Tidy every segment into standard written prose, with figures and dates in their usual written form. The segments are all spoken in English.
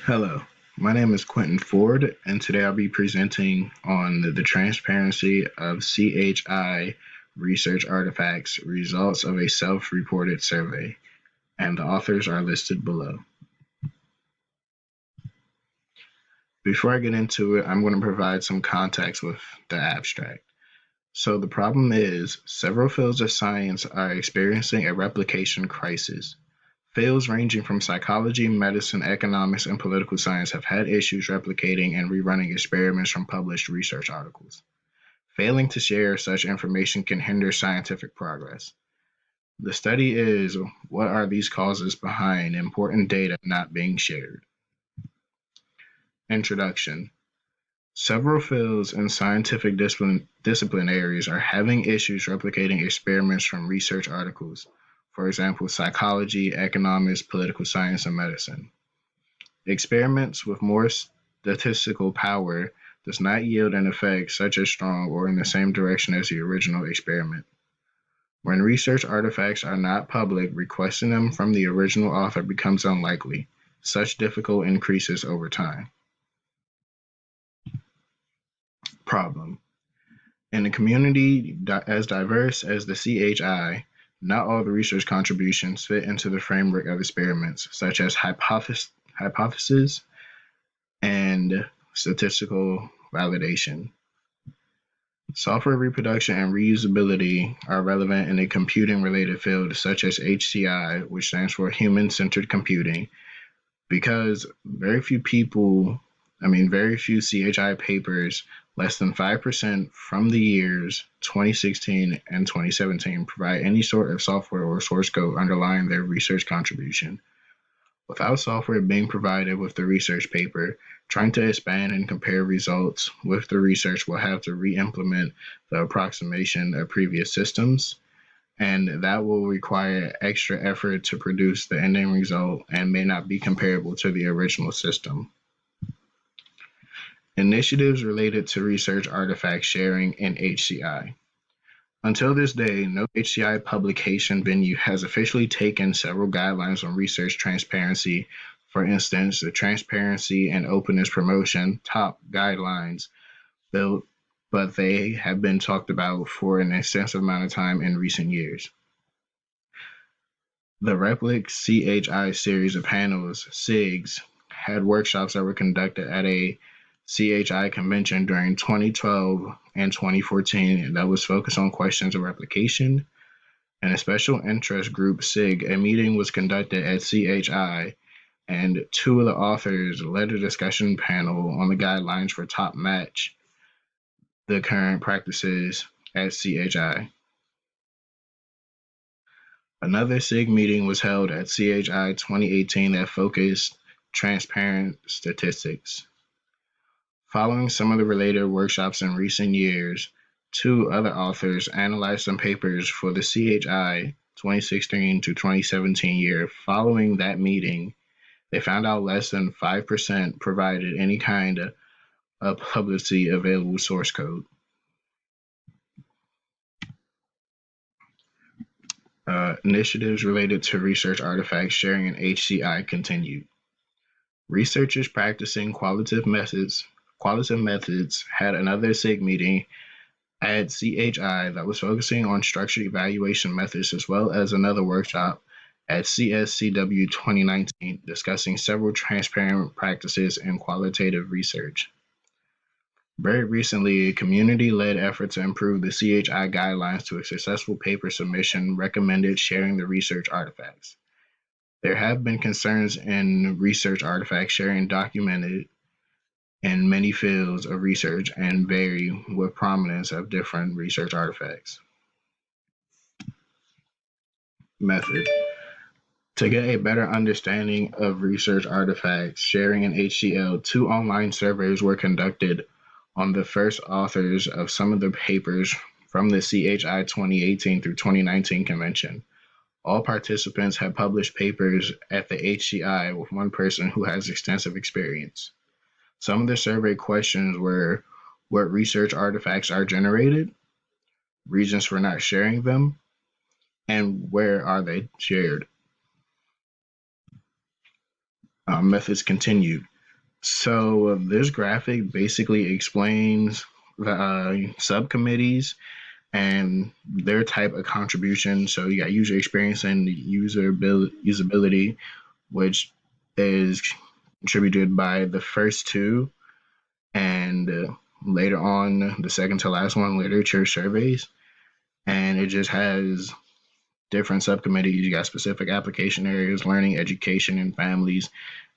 Hello, my name is Quentin Ford, and today I'll be presenting on the transparency of CHI research artifacts, results of a self-reported survey, and the authors are listed below. Before I get into it, I'm going to provide some context with the abstract. So the problem is, several fields of science are experiencing a replication crisis. Fields ranging from psychology, medicine, economics, and political science have had issues replicating and rerunning experiments from published research articles. Failing to share such information can hinder scientific progress. The study is, what are these causes behind important data not being shared? Introduction. Several fields and scientific discipline areas are having issues replicating experiments from research articles, for example, psychology, economics, political science, and medicine. Experiments with more statistical power does not yield an effect such as strong or in the same direction as the original experiment. When research artifacts are not public, requesting them from the original author becomes unlikely. Such difficulty increases over time. Problem. In a community as diverse as the CHI, not all the research contributions fit into the framework of experiments, such as hypotheses and statistical validation. Software reproduction and reusability are relevant in a computing-related field such as HCI, which stands for Human-Centered Computing, because very few CHI papers, less than 5% from the years 2016 and 2017, provide any sort of software or source code underlying their research contribution. Without software being provided with the research paper, trying to expand and compare results with the research will have to re-implement the approximation of previous systems, and that will require extra effort to produce the ending result and may not be comparable to the original system. Initiatives related to research artifact sharing in HCI. Until this day, no HCI publication venue has officially taken several guidelines on research transparency. For instance, the Transparency and Openness Promotion top guidelines built, but they have been talked about for an extensive amount of time in recent years. The Replik CHI series of panels, SIGs, had workshops that were conducted at a CHI convention during 2012 and 2014 that was focused on questions of replication. In a special interest group SIG, a meeting was conducted at CHI, and two of the authors led a discussion panel on the guidelines for top match the current practices at CHI. Another SIG meeting was held at CHI 2018 that focused transparent statistics. Following some of the related workshops in recent years, two other authors analyzed some papers for the CHI 2016 to 2017 year. Following that meeting, they found out less than 5% provided any kind of publicly available source code. Initiatives related to research artifacts sharing in HCI continued. Researchers practicing qualitative methods had another SIG meeting at CHI that was focusing on structured evaluation methods, as well as another workshop at CSCW 2019 discussing several transparent practices in qualitative research. Very recently, a community-led effort to improve the CHI guidelines to a successful paper submission recommended sharing the research artifacts. There have been concerns in research artifact sharing documented in many fields of research and vary with prominence of different research artifacts. Method. To get a better understanding of research artifacts sharing in HCL, two online surveys were conducted on the first authors of some of the papers from the CHI 2018 through 2019 convention. All participants had published papers at the HCI with one person who has extensive experience. Some of the survey questions were what research artifacts are generated, reasons for not sharing them, and where are they shared. Methods continued. So this graphic basically explains the subcommittees and their type of contribution. So you got user experience and usability, which is contributed by the first two, and later on the second to last one, literature surveys. And it just has different subcommittees. You got specific application areas, learning, education, and families,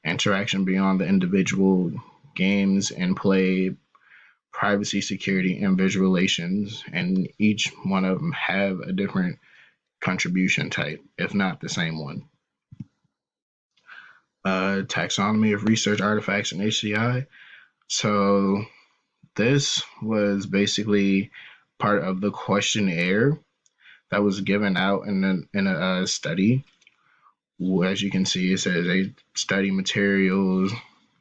interaction beyond the individual, games and play, privacy, security, and visual relations. And each one of them have a different contribution type, if not the same one. Taxonomy of research artifacts in HCI. So this was basically part of the questionnaire that was given out in a study. As you can see, it says they study materials.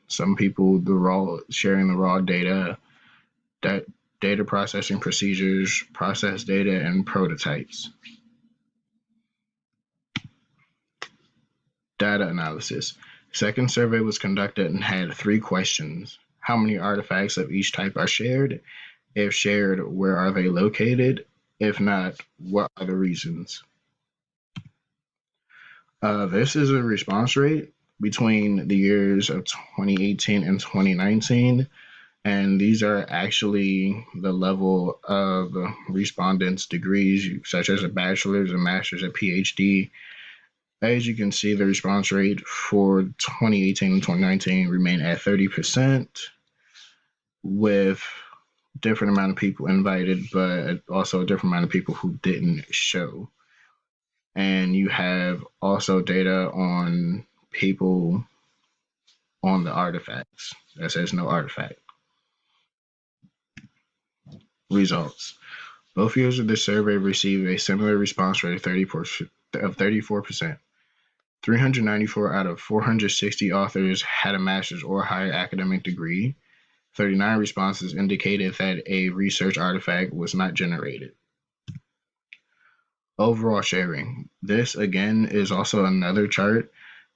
Some people sharing the raw data, that data processing procedures, process data, and prototypes. Data analysis. Second survey was conducted and had 3 questions. How many artifacts of each type are shared? If shared, where are they located? If not, what are the reasons? This is a response rate between the years of 2018 and 2019, and these are actually the level of respondents' degrees, such as a bachelor's, a master's, a PhD. As you can see, the response rate for 2018 and 2019 remained at 30%, with different amount of people invited, but also a different amount of people who didn't show. And you have also data on people on the artifacts that says no artifact. Results. Both years of the survey received a similar response rate of 34%. 394 out of 460 authors had a master's or higher academic degree. 39 responses indicated that a research artifact was not generated. Overall sharing. This again is also another chart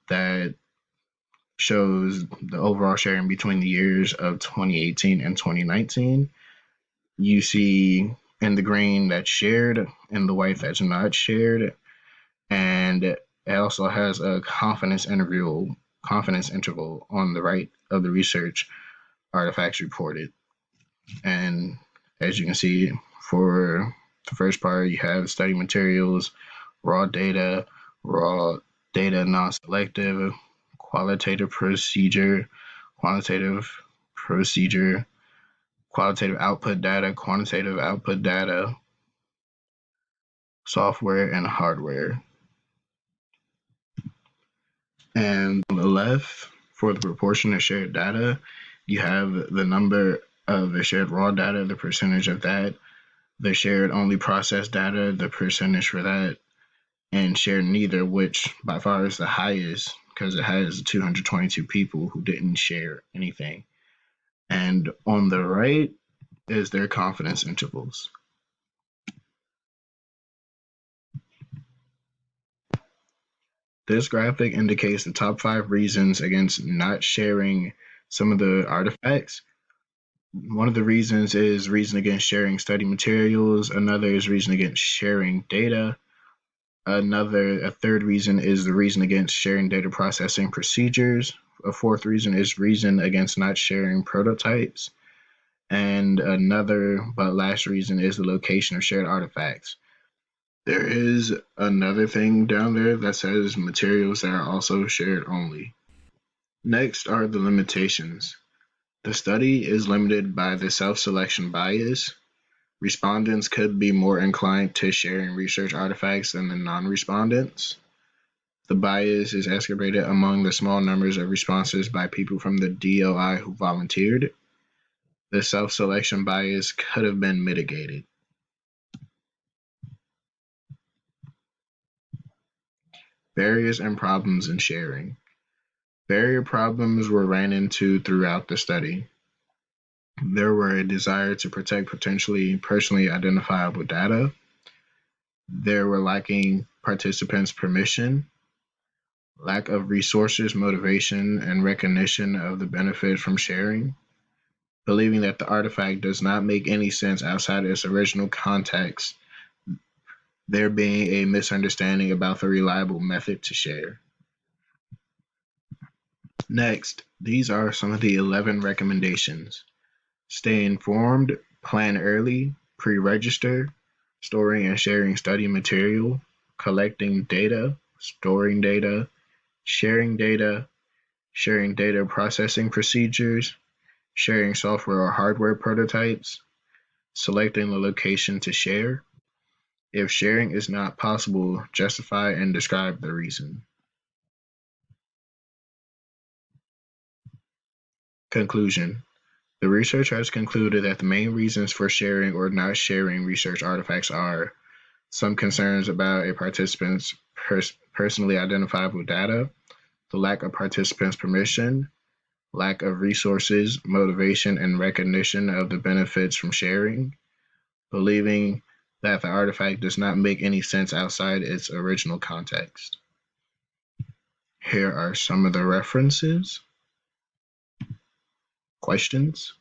that shows the overall sharing between the years of 2018 and 2019. You see in the green that's shared and the white that's not shared. And it also has a confidence interval on the right of the research artifacts reported. And as you can see, for the first part, you have study materials, raw data non-selective, qualitative procedure, quantitative procedure, qualitative output data, quantitative output data, software, and hardware. And on the left, for the proportion of shared data, you have the number of the shared raw data, the percentage of that, the shared only processed data, the percentage for that, and shared neither, which by far is the highest because it has 222 people who didn't share anything. And on the right is their confidence intervals. This graphic indicates the top 5 reasons against not sharing some of the artifacts. One of the reasons is reason against sharing study materials. Another is reason against sharing data. A third reason is the reason against sharing data processing procedures. A fourth reason is reason against not sharing prototypes. And another but last reason is the location of shared artifacts. There is another thing down there that says materials that are also shared only. Next are the limitations. The study is limited by the self-selection bias. Respondents could be more inclined to sharing research artifacts than the non-respondents. The bias is exacerbated among the small numbers of responses by people from the DOI who volunteered. The self-selection bias could have been mitigated. Barriers and problems in sharing. Barrier problems were ran into throughout the study. There were a desire to protect potentially personally identifiable data. There were lacking participants' permission. lack of resources, motivation, and recognition of the benefit from sharing, believing that the artifact does not make any sense outside its original context, there being a misunderstanding about the reliable method to share. Next, these are some of the 11 recommendations. Stay informed, plan early, pre-register, storing and sharing study material, collecting data, storing data, sharing data, sharing data processing procedures, sharing software or hardware prototypes, selecting the location to share. If sharing is not possible, justify and describe the reason. Conclusion. The research has concluded that the main reasons for sharing or not sharing research artifacts are some concerns about a participant's personally identifiable data, the lack of participants' permission, lack of resources, motivation, and recognition of the benefits from sharing, believing that the artifact does not make any sense outside its original context. Here are some of the references. Questions?